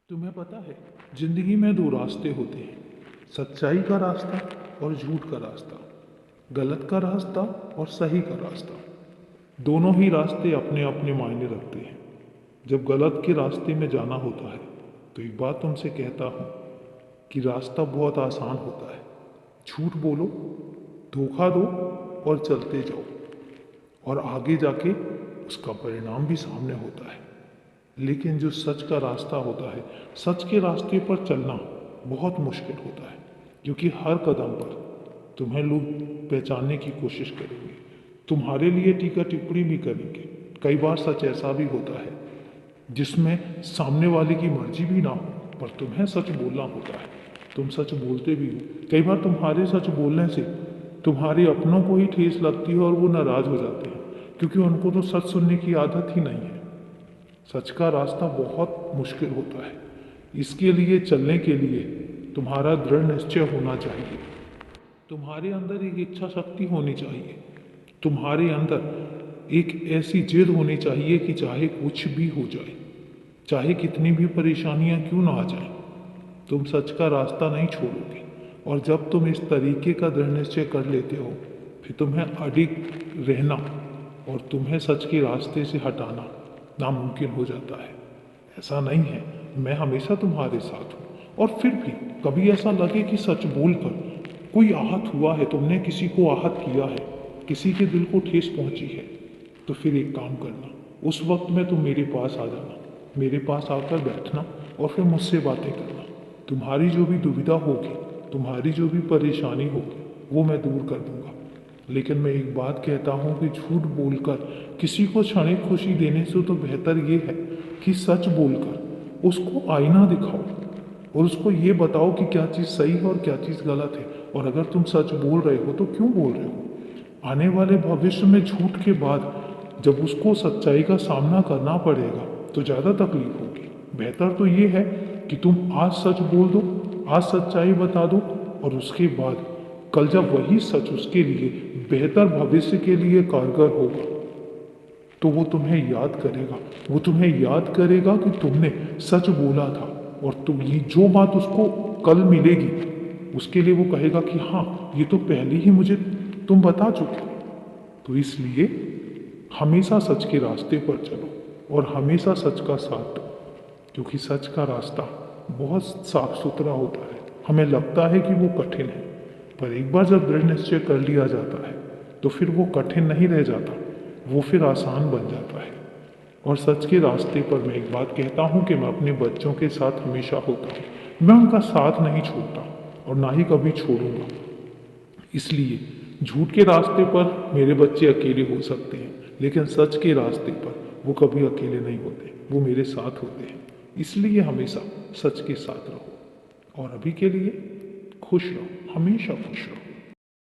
तुम्हें पता है, जिंदगी में दो रास्ते होते हैं, सच्चाई का रास्ता और झूठ का रास्ता, गलत का रास्ता और सही का रास्ता। दोनों ही रास्ते अपने अपने मायने रखते हैं। जब गलत के रास्ते में जाना होता है तो एक बात तुमसे कहता हूँ कि रास्ता बहुत आसान होता है। झूठ बोलो, धोखा दो और चलते जाओ, और आगे जाके उसका परिणाम भी सामने होता है। लेकिन जो सच का रास्ता होता है, सच के रास्ते पर चलना बहुत मुश्किल होता है, क्योंकि हर कदम पर तुम्हें लोग पहचानने की कोशिश करेंगे, तुम्हारे लिए टीका टिप्पणी भी करेंगे। कई बार सच ऐसा भी होता है जिसमें सामने वाले की मर्जी भी ना हो, पर तुम्हें सच बोलना होता है। तुम सच बोलते भी हो। कई बार तुम्हारे सच बोलने से तुम्हारे अपनों को ही ठेस लगती है और वो नाराज हो जाते हैं, क्योंकि उनको तो सच सुनने की आदत ही नहीं है। सच का रास्ता बहुत मुश्किल होता है। इसके लिए चलने के लिए तुम्हारा दृढ़ निश्चय होना चाहिए। तुम्हारे अंदर एक इच्छा शक्ति होनी चाहिए। तुम्हारे अंदर एक ऐसी जिद होनी चाहिए कि चाहे कुछ भी हो जाए, चाहे कितनी भी परेशानियां क्यों ना आ जाए, तुम सच का रास्ता नहीं छोड़ोगे। और जब तुम इस तरीके का दृढ़ निश्चय कर लेते हो, फिर तुम्हें अडिग रहना और तुम्हें सच के रास्ते से हटाना नामुमकिन हो जाता है। ऐसा नहीं है, मैं हमेशा तुम्हारे साथ हूँ। और फिर भी कभी ऐसा लगे कि सच बोलकर कोई आहत हुआ है, तुमने किसी को आहत किया है, किसी के दिल को ठेस पहुंची है, तो फिर एक काम करना, उस वक्त में तुम मेरे पास आ जाना, मेरे पास आकर बैठना और फिर मुझसे बातें करना। तुम्हारी जो भी दुविधा होगी, तुम्हारी जो भी परेशानी होगी, वो मैं दूर कर दूंगा। लेकिन मैं एक बात कहता हूँ कि झूठ बोलकर किसी को क्षणिक खुशी देने से तो बेहतर ये है कि सच बोलकर उसको आईना दिखाओ और उसको ये बताओ कि क्या चीज़ सही है और क्या चीज़ गलत है। और अगर तुम सच बोल रहे हो तो क्यों बोल रहे हो। आने वाले भविष्य में झूठ के बाद जब उसको सच्चाई का सामना करना पड़ेगा तो ज़्यादा तकलीफ होगी। बेहतर तो ये है कि तुम आज सच बोल दो, आज सच्चाई बता दो, और उसके बाद कल जब वही सच उसके लिए बेहतर भविष्य के लिए कारगर होगा तो वो तुम्हें याद करेगा। वो तुम्हें याद करेगा कि तुमने सच बोला था, और तुम ये जो बात उसको कल मिलेगी उसके लिए वो कहेगा कि हाँ, ये तो पहले ही मुझे तुम बता चुके हो। तो इसलिए हमेशा सच के रास्ते पर चलो और हमेशा सच का साथ दो, क्योंकि सच का रास्ता बहुत साफ सुथरा होता है। हमें लगता है कि वो कठिन है, पर एक बार जब दृढ़ निश्चय कर लिया जाता है तो फिर वो कठिन नहीं रह जाता, वो फिर आसान बन जाता है। और सच के रास्ते पर मैं एक बात कहता हूँ कि मैं अपने बच्चों के साथ हमेशा होता हूँ। मैं उनका साथ नहीं छोड़ता और ना ही कभी छोड़ूंगा। इसलिए झूठ के रास्ते पर मेरे बच्चे अकेले हो सकते हैं, लेकिन सच के रास्ते पर वो कभी अकेले नहीं होते, वो मेरे साथ होते हैं। इसलिए हमेशा सच के साथ रहो। और अभी के लिए खुश रहो, हमेशा खुश रहो।